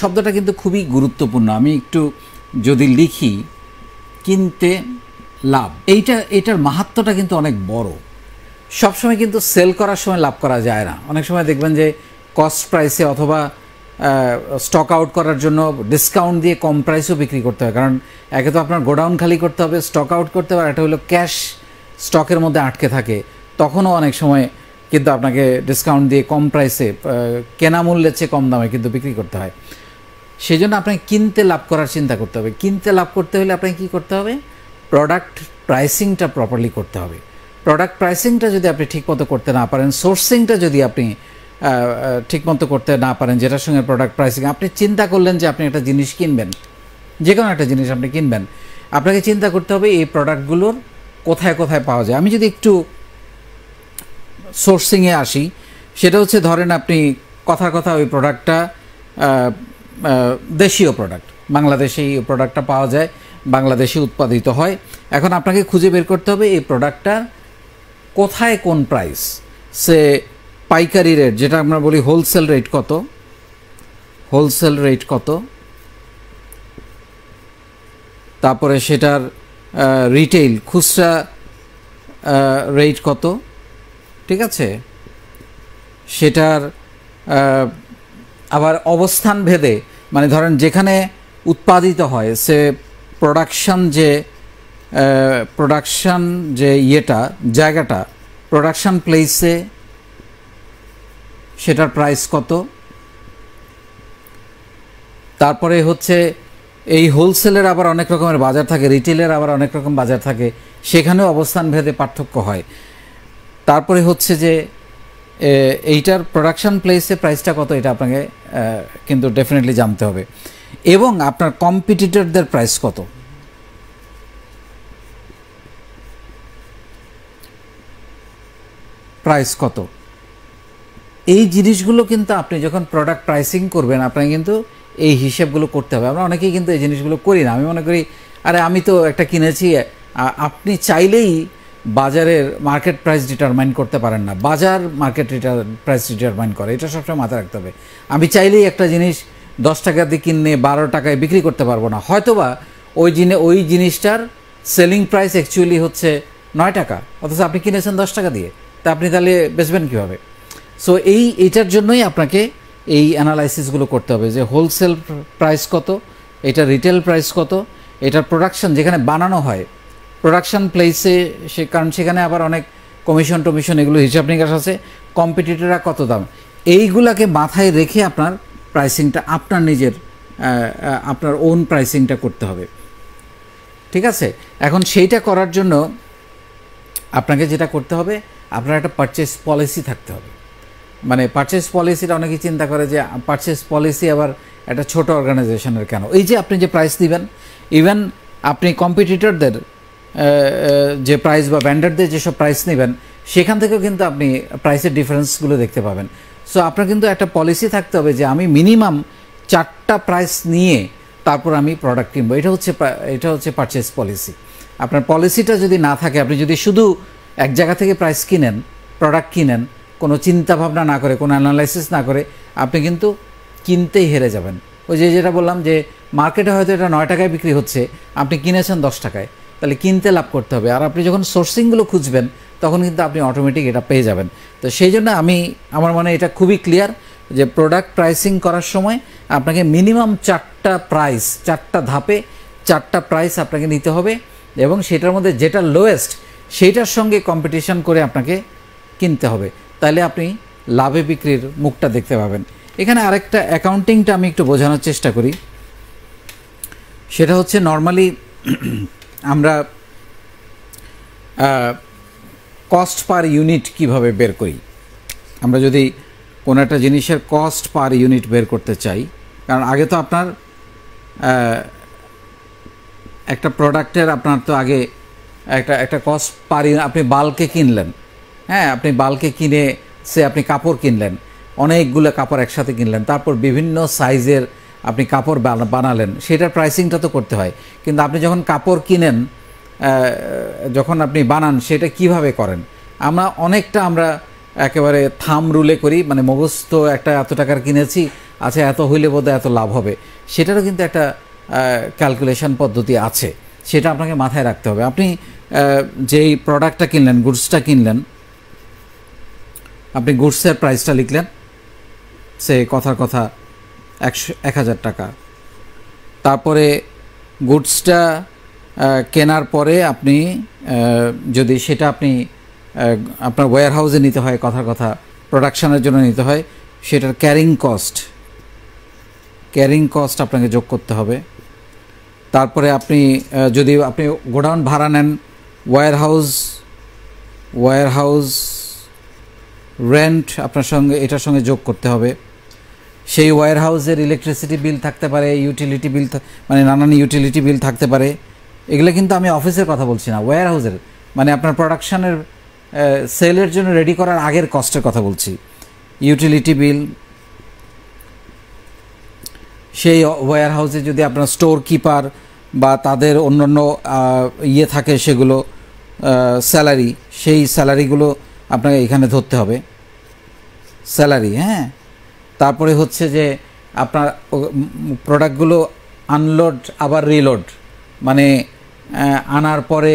শব্দটা কিন্তু খুবই গুরুত্বপূর্ণ। আমি একটু যদি লিখি কিনতে লাভ, এটার মাহাত্ম্যটা কিন্তু অনেক বড়। সবসময় কিন্তু সেল করার সময় লাভ করা যায় না। অনেক সময় দেখবেন যে কস্ট প্রাইসে অথবা স্টক আউট করার জন্য ডিসকাউন্ট দিয়ে কম প্রাইসেও বিক্রি করতে হয়, কারণ একে তো আপনার গোডাউন খালি করতে হবে, স্টক আউট করতে হবে, একটা হলো ক্যাশ স্টকের মধ্যে আটকে থাকে, তখনও অনেক সময় কিন্তু আপনাকে ডিসকাউন্ট দিয়ে কম প্রাইসে কেনা মূল্যের চেয়ে কম দামে কিন্তু বিক্রি করতে হয়। সেই জন্য আপনাকে কিনতে লাভ করার চিন্তা করতে হবে। কিনতে লাভ করতে হলে আপনাকে কী করতে হবে? প্রোডাক্ট প্রাইসিংটা প্রপারলি করতে হবে। প্রোডাক্ট প্রাইসিংটা যদি আপনি ঠিকমতো করতে না পারেন, সোর্সিংটা যদি আপনি ঠিকমতো করতে না পারেন, যেটার সঙ্গে প্রোডাক্ট প্রাইসিং, আপনি চিন্তা করলেন যে আপনি একটা জিনিস কিনবেন, যে কোনো একটা জিনিস আপনি কিনবেন, আপনাকে চিন্তা করতে হবে এই প্রোডাক্টগুলোর কোথায় কোথায় পাওয়া যায়। আমি যদি একটু সোর্সিংয়ে আসি, সেটা হচ্ছে ধরেন আপনি কথার কথা ওই প্রোডাক্টটা দেশীয় প্রোডাক্ট, বাংলাদেশে এই প্রোডাক্টটা পাওয়া যায়, বাংলাদেশে উৎপাদিত হয়। এখন আপনাকে খুঁজে বের করতে হবে এই প্রোডাক্টটার কোথায় কোন প্রাইস, সে পাইকারি রেট যেটা আমরা বলি হোলসেল রেট কত, হোলসেল রেট কত, তারপরে সেটার রিটেইল খুচরা রেট কত, ঠিক আছে, সেটার আবার অবস্থান ভেদে, মানে ধরেন যেখানে উৎপাদিত হয় সে প্রোডাকশন যে ইয়েটা জায়গাটা, প্রোডাকশন প্লেসে সেটার প্রাইস কত। তারপরে হচ্ছে এই হোলসেলের আবার অনেক রকমের বাজার থাকে, রিটেলের আবার অনেক রকম বাজার থাকে, সেখানেও অবস্থান ভেদে পার্থক্য হয়। তারপরে হচ্ছে যে এইটার প্রোডাকশন প্লেসে প্রাইসটা কত, এটা আপনাকে কিন্তু ডেফিনেটলি জানতে হবে। এবং আপনার কম্পিটিটরদের প্রাইস কত, প্রাইস কত, এই জিনিসগুলো কিন্তু আপনি যখন প্রোডাক্ট প্রাইসিং করবেন আপনাকে কিন্তু এই হিসেবগুলো করতে হবে। আমরা অনেকেই কিন্তু এই জিনিসগুলো করি না। আমি মনে করি আরে আমি তো একটা কিনেছি। আপনি চাইলেই বাজারের মার্কেট প্রাইস ডিটারমাইন করতে পারেন না, বাজার মার্কেট প্রাইস ডিটারমাইন করে, এটা সবসময় মাথায় রাখতে হবে। আমি চাইলেই একটা জিনিস 10 টাকা দিয়ে কিনে 12 টাকায় বিক্রি করতে পারবো না। হয়তোবা ওই জিনিসটার সেলিং প্রাইস অ্যাকচুয়ালি হচ্ছে 9 টাকা, অথচ আপনি কিনেছেন 10 টাকা দিয়ে, তা আপনি তাহলে বেচবেন কীভাবে? সো এইটার জন্যই আপনাকে এই অ্যানালাইসিসগুলো করতে হবে যে হোলসেল প্রাইস কত, এটা রিটেল প্রাইস কত, এটার প্রোডাকশন যেখানে বানানো হয় প্রোডাকশন প্লেসে, কারণ সেখানে আবার অনেক কমিশন টমিশন এগুলো হিসাব নিকাশ আছে, কম্পিটিটররা কত দাম, এইগুলাকে মাথায় রেখে আপনার প্রাইসিংটা আপনার নিজের আপনার ওন প্রাইসিংটা করতে হবে, ঠিক আছে। এখন সেইটা করার জন্য আপনাকে যেটা করতে হবে, আপনার একটা পারচেস পলিসি থাকতে হবে। মানে পারচেস পলিসিটা অনেকেই চিন্তা করে যে পারচেস পলিসি আবার একটা ছোট অর্গানাইজেশনের কেন। এই যে আপনি যে প্রাইস দিবেন, ইভেন আপনি কম্পিটিটরদের যে প্রাইস বা ভেন্ডারদের যেসব প্রাইস নেবেন সেখান থেকেও কিন্তু আপনি প্রাইসের ডিফারেন্সগুলো দেখতে পাবেন। সো আপনার কিন্তু একটা পলিসি থাকতে হবে যে আমি মিনিমাম 4টা প্রাইস নিয়ে তারপর আমি প্রোডাক্ট কিনবো। এটা হচ্ছে পারচেস পলিসি। আপনার পলিসিটা যদি না থাকে, আপনি যদি শুধু এক জায়গা থেকে প্রাইস কিনেন, প্রোডাক্ট কিনেন, কোনো চিন্তা ভাবনা না করে, কোনো অ্যানালাইসিস না করে, আপনি কিন্তু কিনতেই হেরে যাবেন। ওই যেটা বললাম যে মার্কেটে হয়তো এটা 9 টাকায় বিক্রি হচ্ছে, আপনি কিনেছেন 10 টাকায়, তাহলে কিনতে লাভ করতে হবে। আর আপনি যখন সোর্সিংগুলো খুঁজবেন তখন কিন্তু আপনি অটোমেটিক এটা পেয়ে যাবেন। তো সেই জন্য আমার মনে এটা খুবই ক্লিয়ার যে প্রোডাক্ট প্রাইসিং করার সময় আপনাকে মিনিমাম 4টা প্রাইস, 4টা ধাপে 4টা প্রাইস আপনাকে নিতে হবে, এবং সেটার মধ্যে যেটা লোয়েস্ট সেইটার সঙ্গে কম্পিটিশন করে আপনাকে কিনতে হবে। তাহলে আপনি লাভে বিক্রির মুখটা দেখতে পাবেন। এখানে আরেকটা অ্যাকাউন্টিংটা আমি একটু বোঝানোর চেষ্টা করি। সেটা হচ্ছে নর্মালি আমরা কস্ট পার ইউনিট কিভাবে বের করি। আমরা যদি কোনো একটা জিনিসের কস্ট পার ইউনিট বের করতে চাই, কারণ আগে তো আপনার একটা প্রোডাক্টের আপনার তো আগে একটা কস্ট পার ইউনিট, আপনি বাল্কে কিনলেন, হ্যাঁ, আপনি বাল্কে কিনে আপনি কাপড় কিনলেন, অনেকগুলো কাপড় একসাথে কিনলেন, তারপর বিভিন্ন সাইজের আপনি কাপড় বানালেন, সেটার প্রাইসিংটা তো করতে হয়। কিন্তু আপনি যখন কাপড় কিনেন, যখন আপনি বানান, সেটা কিভাবে করেন? আমরা একেবারে থাম রুলে করি, মানে মুখস্থ একটা এত টাকার কিনেছি, আচ্ছা এত হইলে বোধহয় এত লাভ হবে, সেটারও কিন্তু একটা ক্যালকুলেশন পদ্ধতি আছে, সেটা আপনাকে মাথায় রাখতে হবে। আপনি যেই প্রোডাক্টটা কিনলেন, গুডসটা কিনলেন, আপনি গুডসের প্রাইসটা লিখলেন, সে কথার কথা 1,000 টাকা। তারপরে গুডসটা কেনার পরে আপনি যদি সেটা আপনি আপনার ওয়্যার হাউসে নিতে হয়, কথার কথা প্রোডাকশানের জন্য নিতে হয়, সেটার ক্যারিং কস্ট আপনাকে যোগ করতে হবে। তারপরে আপনি যদি আপনি গোডাউন ভাড়া নেন, ওয়্যার হাউস রেন্ট আপনার সঙ্গে এটার সঙ্গে যোগ করতে হবে। সেই ওয়্যার হাউসের ইলেকট্রিসিটি বিল থাকতে পারে, ইউটিলিটি বিল, মানে নানান ইউটিলিটি বিল থাকতে পারে। এগুলো কিন্তু আমি অফিসের কথা বলছি না, ওয়্যার হাউসের, মানে আপনার প্রোডাকশানের সেলের জন্য রেডি করার আগের কস্টের কথা বলছি। ইউটিলিটি বিল, সেই ওয়্যার হাউসে যদি আপনার স্টোর কিপার বা তাদের অন্যান্য ইয়ে থাকে, সেগুলো স্যালারি, সেই স্যালারিগুলো আপনাকে এখানে ধরতে হবে, স্যালারি। হ্যাঁ, তারপরে হচ্ছে যে আপনার প্রোডাক্টগুলো আনলোড আবার রিলোড, মানে আনার পরে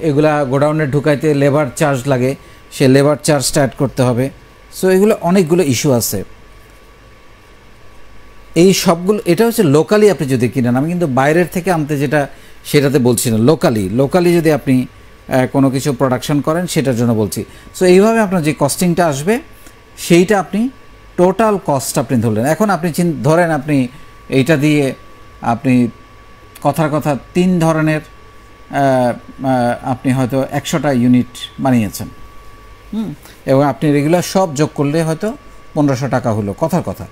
এগুলা গোডাউনে ঢুকাইতে লেবার চার্জ লাগে, সে লেবার চার্জটা অ্যাড করতে হবে। সো এগুলো অনেকগুলো ইস্যু আছে। এই সবগুলো, এটা হচ্ছে লোকালি আপনি যদি কিনেন, আমি কিন্তু বাইরের থেকে আনতে যেটা সেটাতে বলছি না, লোকালি যদি আপনি কোনো কিছু প্রোডাকশন করেন সেটার জন্য বলছি। সো এইভাবে আপনার যে কস্টিংটা আসবে সেইটা আপনি টোটাল কস্ট আপনি ধরলেন। এখন আপনি ধরেন আপনি এইটা দিয়ে আপনি কথার কথা 3 ধরনের আপনি হয়তো 100টা ইউনিট বানিয়েছেন, এবং আপনি রেগুলার সব যোগ করলে হয়তো 1500 টাকা হলো, কথার কথা।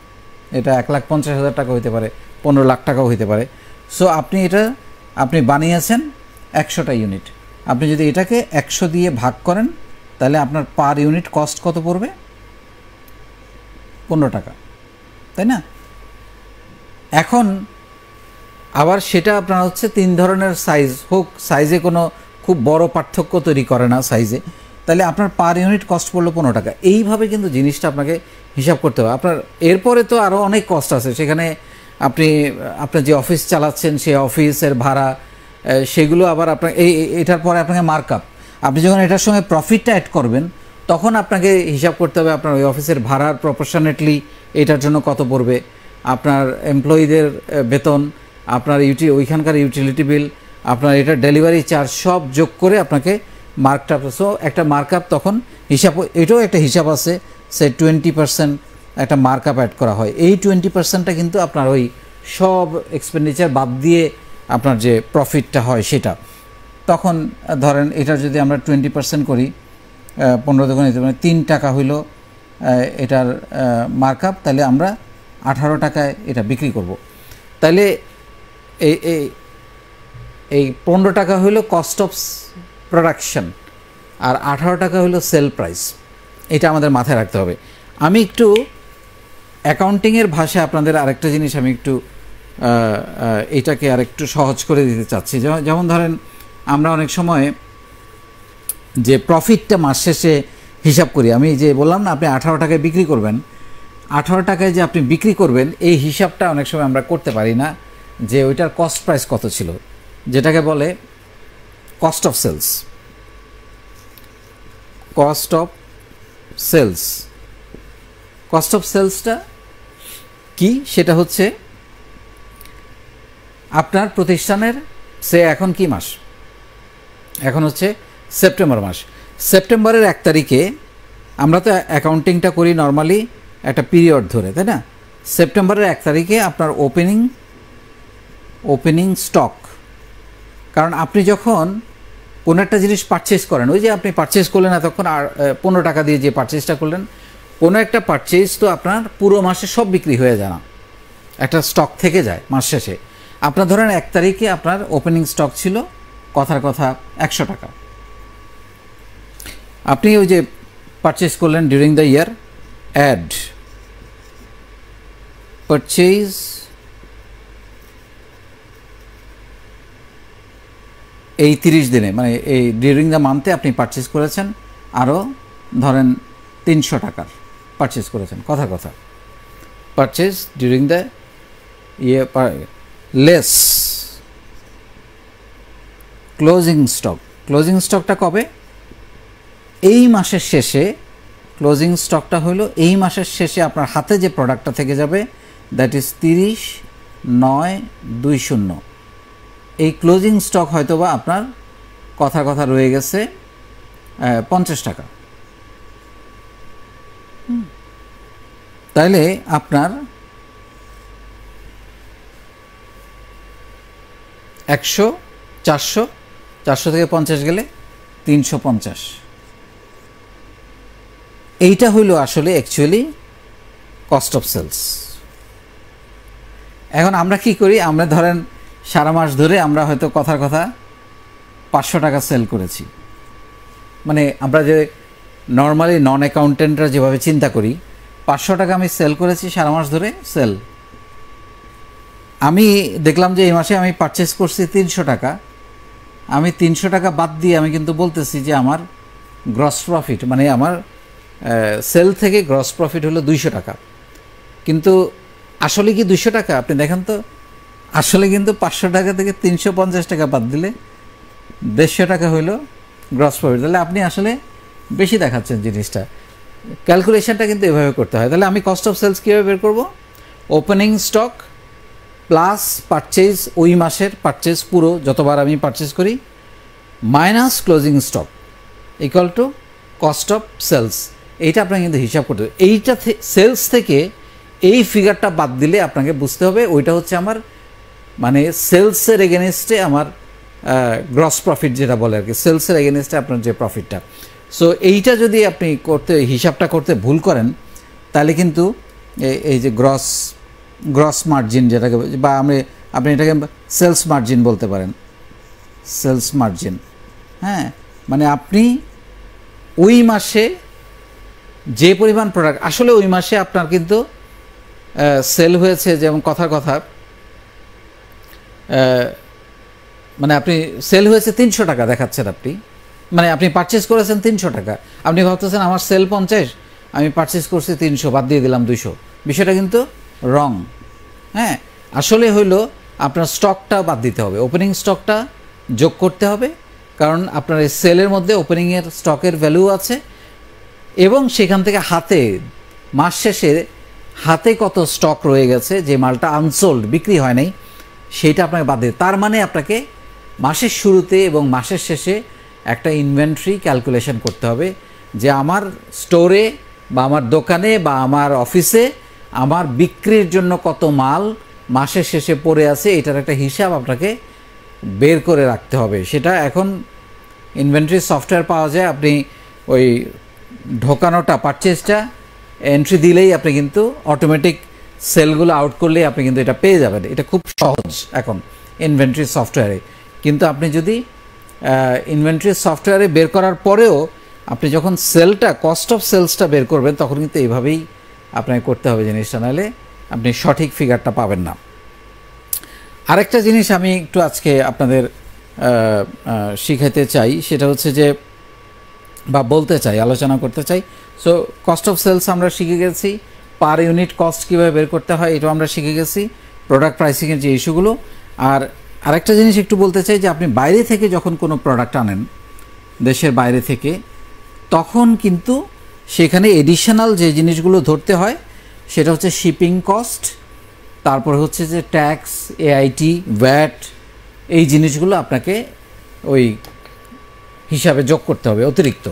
এটা 1,50,000 টাকা হইতে পারে, 15 লাখ টাকাও হইতে পারে। সো আপনি বানিয়েছেন 100টা ইউনিট, আপনি যদি এটাকে 100 দিয়ে ভাগ করেন তাহলে আপনার পার ইউনিট কস্ট কত পড়বে? 15 টাকা, তাই না? এখন আবার সেটা আপনার হচ্ছে 3 ধরনের সাইজ হোক, সাইজে কোনো খুব বড় পার্থক্য তৈরি করে না সাইজে, তাহলে আপনার পার ইউনিট কস্ট পড়লো 15 টাকা। এইভাবে কিন্তু জিনিসটা আপনাকে হিসাব করতে হবে। আপনার এরপরে তো আরও অনেক কস্ট আছে, সেখানে আপনার যে অফিস চালাচ্ছেন সেই অফিসের ভাড়া, সেগুলো আবার আপনার এটার পরে আপনাকে মার্কআপ, আপনি যখন এটার সঙ্গে প্রফিটটা অ্যাড করবেন তখন আপনাকে হিসাব করতে হবে আপনার ওই অফিসের ভাড়ার প্রপোর্শনেটলি এটার জন্য কত পড়বে, আপনার এমপ্লয়ীদের বেতন, আপনার ওইখানকার ইউটিলিটি বিল, আপনার এটা ডেলিভারি চার্জ, সব যোগ করে আপনাকে মার্কআপ। সো একটা মার্কআপ তখন হিসাব, এটাও একটা হিসাব আছে, সে 20% একটা মার্কআপ অ্যাড করা হয়। এই 20%টা কিন্তু আপনার ওই সব এক্সপেন্ডিচার বাদ দিয়ে আপনার যে প্রফিটটা হয় সেটা। তখন ধরেন এটা যদি আমরা 20% করি, 15 দোকানে 3 টাকা হইল এটার মার্কআপ, তাহলে আমরা 18 টাকায় এটা বিক্রি করব। তাহলে এই 15 টাকা হইল কস্ট অফ প্রোডাকশন, আর 18 টাকা হইল সেল প্রাইস। এটা আমাদের মাথায় রাখতে হবে। আমি একটু অ্যাকাউন্টিংয়ের ভাষায় আপনাদের আরেকটা জিনিস আমি একটু এটাকে আরেকটু সহজ করে দিতে চাচ্ছি। যেমন ধরেন আমরা অনেক সময় যে প্রফিটটা মাস শেষে হিসাব করি, আমি যে বললাম না আপনি 18 টাকায় বিক্রি করবেন, 18 টাকায় যে আপনি বিক্রি করবেন এই হিসাবটা অনেক সময় আমরা করতে পারি না, যে ওইটার কস্ট প্রাইস কত ছিল, যেটাকে বলে cost of sales. Cost of সেলসটা কি? সেটা হচ্ছে আপনার প্রতিষ্ঠানের, এখন কি মাস, এখন হচ্ছে সেপ্টেম্বর মাস। সেপ্টেম্বরের 1 তারিখে আমরা তো অ্যাকাউন্টিংটা করি নর্মালি একটা পিরিয়ড ধরে, তাই না? সেপ্টেম্বরের 1 তারিখে আপনার ওপেনিং স্টক, কারণ আপনি যখন কোনো একটা জিনিস পারচেস করেন, ওই যে আপনি পারচেস করলেন এতক্ষণ, আর 15 টাকা দিয়ে যে পারচেসটা করলেন, কোনো একটা পারচেস তো আপনার পুরো মাসে সব বিক্রি হয়ে যায় না, একটা স্টক থেকে যায় মাস শেষে। আপনার ধরেন 1 তারিখে আপনার ওপেনিং স্টক ছিল কথার কথা 100 টাকা, আপনি ওই যে পারচেস করলেন during the year, add purchase এই 30 দিনে, মানে এই ডিউরিং দ্য মান্থে আপনি পারচেস করেছেন আরও ধরেন 300 টাকার পারচেস করেছেন কথার কথা। পারচেজ ডিউরিং দ্য ইয়ে লেস ক্লোজিং স্টক। ক্লোজিং স্টকটা কবে? এই মাসের শেষে। ক্লোজিং স্টকটা হলো এই মাসের শেষে আপনার হাতে যে প্রোডাক্টটা থেকে যাবে, দ্যাট ইজ 30/9/20। এই ক্লোজিং স্টক হয়তো বা আপনার কথা রয়ে গেছে 50 টাকা। তাইলে আপনার 100, 400, 400 থেকে 50 গেলে 350। এইটা হইল আসলে অ্যাকচুয়ালি কস্ট অফ সেলস। এখন আমরা কি করি? আমরা ধরেন সারা মাস ধরে আমরা হয়তো কথা 500 টাকা সেল করেছি। মানে আমরা যে নর্মালি নন অ্যাকাউন্টেন্টরা যেভাবে চিন্তা করি, 500 টাকা আমি সেল করেছি সারা মাস ধরে সেল। আমি দেখলাম যে এই মাসে আমি পারচেস করছি 300 টাকা। আমি 300 টাকা বাদ দিয়ে আমি কিন্তু বলতেছি যে আমার গ্রস প্রফিট, মানে আমার সেল থেকে গ্রস প্রফিট হলো 200 টাকা। কিন্তু আসলে কি 200 টাকা? আপনি দেখেন তো, আসলে কিন্তু 500 টাকা থেকে 350 টাকা বাদ দিলে 150 টাকা হইল গ্রস প্রফিট। তাহলে আপনি আসলে বেশি দেখাচ্ছেন জিনিসটা। ক্যালকুলেশনটা কিন্তু এভাবে করতে হয়। তাহলে আমি কস্ট অফ সেলস কীভাবে বের করব? ওপেনিং স্টক প্লাস পারচেজ, ওই মাসের পারচেজ পুরো যতবার আমি পারচেজ করি, minus closing stock equal to cost of sales. এইটা আপনাকে কিন্তু হিসাব করতে হবে। এইটা সেলস থেকে এই ফিগারটা বাদ দিলে আপনাকে বুঝতে হবে ওইটা হচ্ছে আমার মানে সেলসের এগেনস্টে আমার গ্রস প্রফিট যেটা বলে আর কি, সেলসের এগেনস্টে আপনার যে প্রফিটটা। সো এইটা যদি আপনি হিসাবটা করতে ভুল করেন, তাহলে কিন্তু এই যে গ্রস মার্জিন যেটাকে, বা আপনি এটাকে সেলস মার্জিন বলতে পারেন, সেলস মার্জিন। হ্যাঁ, মানে আপনি ওই মাসে যে পরিমাণ প্রোডাক্ট আসলে ওই মাসে আপনার কিন্তু সেল হয়েছে, যেমন কথা মানে আপনি সেল হয়েছে 300 টাকা দেখাচ্ছেন আপনি, মানে আপনি পারচেস করেছেন 300 টাকা, আপনি ভাবতেছেন আমার সেল 50, আমি পারচেস করছি 300, বাদ দিয়ে দিলাম 200। বিষয়টা কিন্তু রং। হ্যাঁ, আসলে হইল আপনার স্টকটা বাদ দিতে হবে, ওপেনিং স্টকটা যোগ করতে হবে, কারণ আপনার এই সেলের মধ্যে ওপেনিংয়ের স্টকের ভ্যালু আছে, এবং সেখান থেকে হাতে মাস শেষে হাতে কত স্টক রয়ে গেছে, যে মালটা আনসোল্ড বিক্রি হয় নাই, সেইটা আপনাকে বাদ দিতে। তার মানে আপনাকে মাসের শুরুতে এবং মাসের শেষে একটা ইনভেন্টরি ক্যালকুলেশন করতে হবে, যে আমার স্টোরে বা আমার দোকানে বা আমার অফিসে আমার বিক্রির জন্য কত মাল মাসের শেষে পড়ে আছে, এটার একটা হিসাব আপনাকে বের করে রাখতে হবে। সেটা এখন ইনভেন্টরি সফটওয়্যার পাওয়া যায়, আপনি ওই ঢোকানোটা পারচেজটা এন্ট্রি দিলেই আপনি কিন্তু অটোমেটিক সেলগুলো আউট করলেই আপনি কিন্তু এটা পেয়ে যাবেন। এটা খুব সহজ এখন ইনভেন্টরি সফটওয়্যারে। কিন্তু আপনি যদি ইনভেন্টরি সফটওয়্যারে বের করার পরেও আপনি যখন সেলটা কস্ট অফ সেলসটা বের করবেন, তখন কিন্তু এইভাবেই আপনাকে করতে হবে জিনিসটা, নাহলে আপনি সঠিক ফিগারটা পাবেন না। আরেকটা জিনিস আমি একটু আজকে আপনাদের শিখাতে চাই, সেটা হচ্ছে যে, বা বলতে চাই, আলোচনা করতে চাই। সো কস্ট অফ সেলস আমরা শিখে গেছি, পার ইউনিট কস্ট কীভাবে বের করতে হয় এটাও আমরা শিখে গেছি, প্রোডাক্ট প্রাইসিংয়ের যে ইস্যুগুলো। আর আরেকটা জিনিস একটু বলতে চাই, যে আপনি বাইরে থেকে যখন কোনো প্রোডাক্ট আনেন, দেশের বাইরে থেকে, তখন কিন্তু সেখানে এডিশনাল যে জিনিসগুলো ধরতে হয় সেটা হচ্ছে শিপিং কস্ট, তারপরে হচ্ছে যে ট্যাক্স, এআইটি, ভ্যাট, এই জিনিসগুলো আপনাকে ওই হিসাবে যোগ করতে হবে অতিরিক্ত।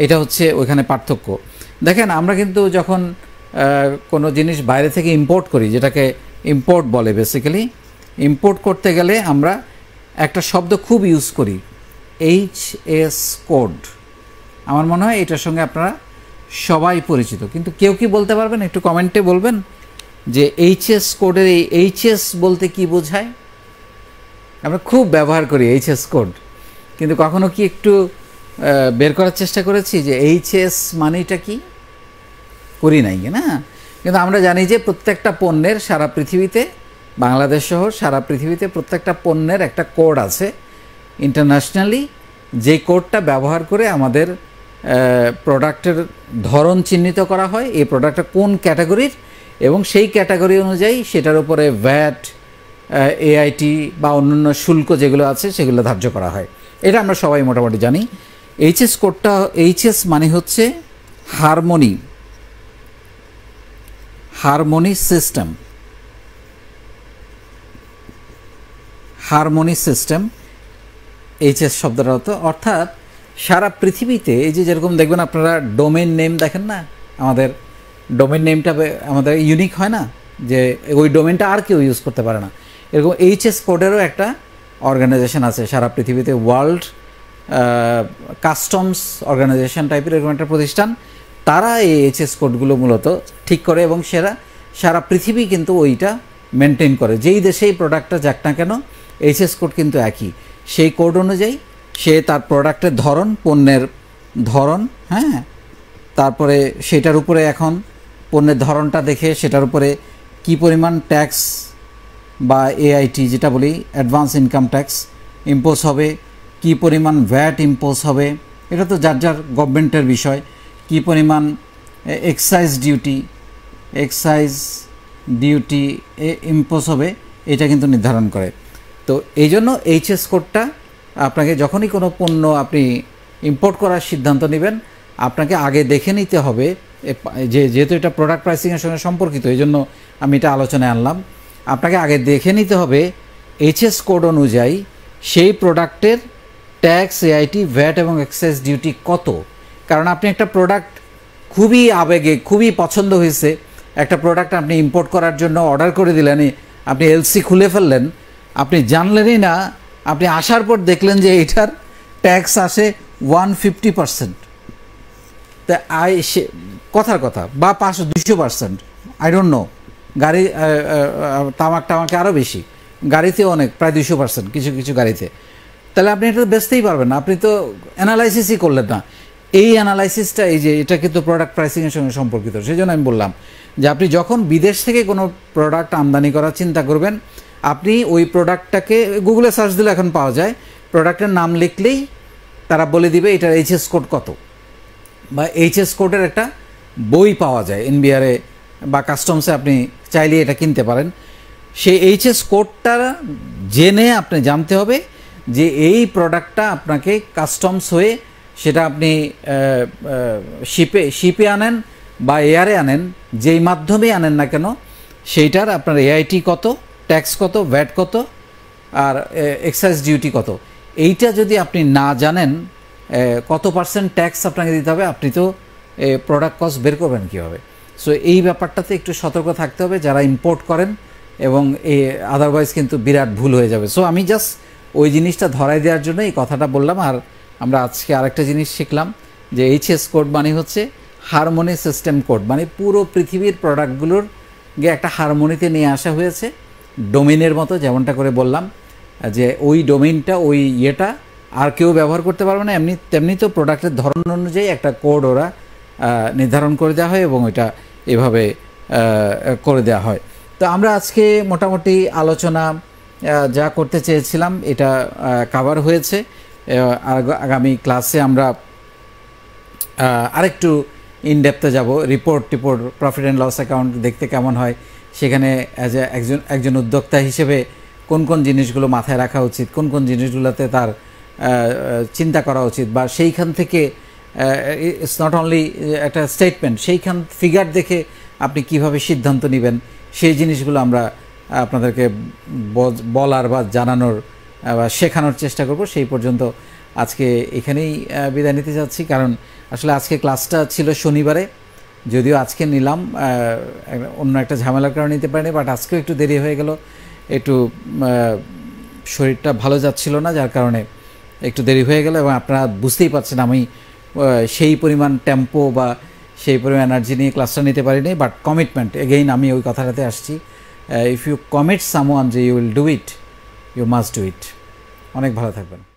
এটা হচ্ছে ওইখানে পার্থক্য। দেখেন, আমরা কিন্তু যখন কোনো জিনিস বাইরে থেকে ইম্পোর্ট করি, যেটাকে ইম্পোর্ট বলে বেসিক্যালি, ইম্পোর্ট করতে গেলে আমরা একটা শব্দ খুব ইউজ করি, HS কোড। আমার মনে হয় এটার সঙ্গে আপনারা সবাই পরিচিত, কিন্তু কেউ কি বলতে পারবেন? একটু কমেন্টে বলবেন যে HS কোডের এই HS বলতে কি বোঝায়? আমরা খুব ব্যবহার করি HS কোড, কিন্তু কখনো কি একটু বের করার চেষ্টা করেছি যে HS মানেটা কি? করি নাই না। কিন্তু আমরা জানি যে প্রত্যেকটা পণ্যের সারা পৃথিবীতে, বাংলাদেশ সহ সারা পৃথিবীতে প্রত্যেকটা পণ্যের একটা কোড আছে ইন্টারন্যাশনালি, যে কোডটা ব্যবহার করে আমাদের প্রোডাক্টের ধরন চিহ্নিত করা হয়, এই প্রোডাক্টটা কোন ক্যাটাগরির এবং সেই ক্যাটাগরি অনুযায়ী সেটার উপরে ভ্যাট, এআইটি বা অন্যান্য শুল্ক যেগুলো আছে সেগুলো ধার্য করা হয়। এটা আমরা সবাই মোটামুটি জানি। এইচএস কোডটা, এইচএস মানে হচ্ছে হারমোনি সিস্টেম। এইচএস শব্দটা হতো, অর্থাৎ সারা পৃথিবীতে এই যে যেরকম দেখবেন আপনারা ডোমেইন নেম দেখেন না, আমাদের ডোমেইন নেমটা আমাদের ইউনিক হয় না, যে ওই ডোমেইনটা আর কেউ ইউজ করতে পারে না। এরকম এইচএস কোডেরও একটা অর্গানাইজেশন আছে সারা পৃথিবীতে, ওয়ার্ল্ড কাস্টমস অর্গানাইজেশন টাইপের এরকম একটা প্রতিষ্ঠান। তারা এই এইচএস কোডগুলো মূলত ঠিক করে এবং সারা পৃথিবী কিন্তু ওইটা মেনটেন করে। যেই দেশেই প্রোডাক্টটা যাক না কেন এইচএস কোড কিন্তু একই। সেই কোড অনুযায়ী সে তার প্রোডাক্টের ধরন, পণ্যের ধরন, হ্যাঁ, তারপরে সেটার উপরে এখন পণ্যের ধরনটা দেখে সেটার উপরে কি পরিমাণ ট্যাক্স বা এআইটি যেটা বলি অ্যাডভান্স ইনকাম ট্যাক্স ইম্পোজ হবে, কি পরিমাণ ভ্যাট ইম্পোজ হবে, এটা তো যার যার গভর্নমেন্টের বিষয়, কি পরিমাণ এক্সাইজ ডিউটি ইম্পোজ হবে, এটা কিন্তু নির্ধারণ করে। তো এই জন্য এইচএস কোডটা আপনাকে যখনই কোনো পণ্য আপনি ইম্পোর্ট করার সিদ্ধান্ত নেবেন, আপনাকে আগে দেখে নিতে হবে, যেহেতু এটা প্রোডাক্ট প্রাইসিংয়ের সঙ্গে সম্পর্কিত এই জন্য আমি এটা আলোচনায় আনলাম। আপনাকে আগে দেখে নিতে হবে এইচএস কোড অনুযায়ী সেই প্রোডাক্টের ট্যাক্স, এআইটি, ভ্যাট এবং এক্সাইজ ডিউটি কত। কারণ আপনি একটা প্রোডাক্ট খুবই আবেগে, খুবই পছন্দ হয়েছে, একটা প্রোডাক্ট আপনি ইম্পোর্ট করার জন্য অর্ডার করে দিলেন, আপনি এলসি খুলে ফেললেন, আপনি জানলেনই না, আপনি আসার পর দেখলেন যে এটার ট্যাক্স আসে 150%, তা কথার কথা, বা 200%, আই ডোন্ট নো। গাড়ি তামাকে আরও বেশি, গাড়িতেও অনেক, প্রায় 200% কিছু গাড়িতে। তাহলে আপনি এটা বেচতেই পারবেন না, আপনি তো অ্যানালাইসিসই করলেন না। এই অ্যানালাইসিসটা, এই যে এটা কিন্তু প্রোডাক্ট প্রাইসিংয়ের সঙ্গে সম্পর্কিত। সেই জন্য আমি বললাম যে আপনি যখন বিদেশ থেকে কোনো প্রোডাক্ট আমদানি করার চিন্তা করবেন, আপনি ওই প্রোডাক্টটাকে গুগলে সার্চ দিলে এখন পাওয়া যায়, প্রোডাক্টের নাম লিখলেই তারা বলে দিবে এটার এইচএস কোড কত, বা এইচএস কোডের একটা বই পাওয়া যায় এনবিআরে বা কাস্টমসে, আপনি চাইলে এটা কিনতে পারেন। সেই এইচএস কোডটা জেনে আপনি জানতে হবে যে এই প্রোডাক্টটা আপনাকে কাস্টমস হয়ে, সেটা আপনি শিপে আনেন বা এয়ারে আনেন, যেই মাধ্যমে আনেন না কেন, সেইটার আপনার এআইটি কত, ট্যাক্স কত, ভ্যাট কত আর এক্সাইজ ডিউটি কত। এইটা যদি আপনি না জানেন কত পার্সেন্ট ট্যাক্স আপনাকে দিতে হবে, আপনি তো প্রোডাক্ট কস্ট বের করবেন কীভাবে। সো এই ব্যাপারটাতে একটু সতর্ক থাকতে হবে যারা ইম্পোর্ট করেন, এবং আদারওয়াইজ কিন্তু বিরাট ভুল হয়ে যাবে। সো আমি জাস্ট ওই জিনিসটা ধরাই দেওয়ার জন্য এই কথাটা বললাম। আর আমরা আজকে আরেকটা জিনিস শিখলাম যে এইচএস কোড মানে হচ্ছে হারমোনি সিস্টেম কোড, মানে পুরো পৃথিবীর প্রোডাক্টগুলোর একটা হারমোনিতে নিয়ে আসা হয়েছে, ডোমেইনের মতো, যেমনটা করে বললাম যে ওই ডোমেইনটা, ওই ইয়েটা আর কেউ ব্যবহার করতে পারবে না। তেমনি তো প্রোডাক্টের ধরন অনুযায়ী একটা কোড ওরা নির্ধারণ করে দেওয়া হয় এবং ওইটা এভাবে করে দেওয়া হয়। তো আমরা আজকে মোটামুটি আলোচনা যা করতে চেয়েছিলাম এটা কভার হয়েছে। আগামী ক্লাসে আমরা আরেকটু ইনডেপথে যাব, report profit and loss account দেখতে কেমন হয়, সেখানে একজন উদ্যোক্তা হিসেবে কোন কোন জিনিসগুলো মাথায় রাখা উচিত, কোন কোন জিনিসগুলোতে তার চিন্তা করা উচিত, বা সেইখান থেকে ইটস নট অনলি একটা স্টেটমেন্ট, সেইখান ফিগার দেখে আপনি কিভাবে সিদ্ধান্ত নেবেন, সেই জিনিসগুলো আমরা আপনাদেরকে বলার বা জানানোর বা শেখানোর চেষ্টা করব। সেই পর্যন্ত আজকে এখানেই বিদায় নিতে যাচ্ছি, কারণ আসলে আজকে ক্লাসটা ছিল শনিবারে, যদিও আজকে নিলাম, অন্য একটা ঝামেলার কারণে নিতে পারিনি, বাট আজকেও একটু দেরি হয়ে গেল, একটু শরীরটা ভালো যাচ্ছিল না, যার কারণে একটু দেরি হয়ে গেল। এবং আপনারা বুঝতেই পারছেন আমি সেই পরিমাণ টেম্পো বা সেই পরিমাণ এনার্জি নিয়ে ক্লাসটা নিতে পারিনি, বাট কমিটমেন্ট, এগেইন আমি ওই কথাটাতে আসছি, ইফ ইউ কমিট সামওয়ান যে you will do it, you must do it. অনেক ভালো থাকবেন।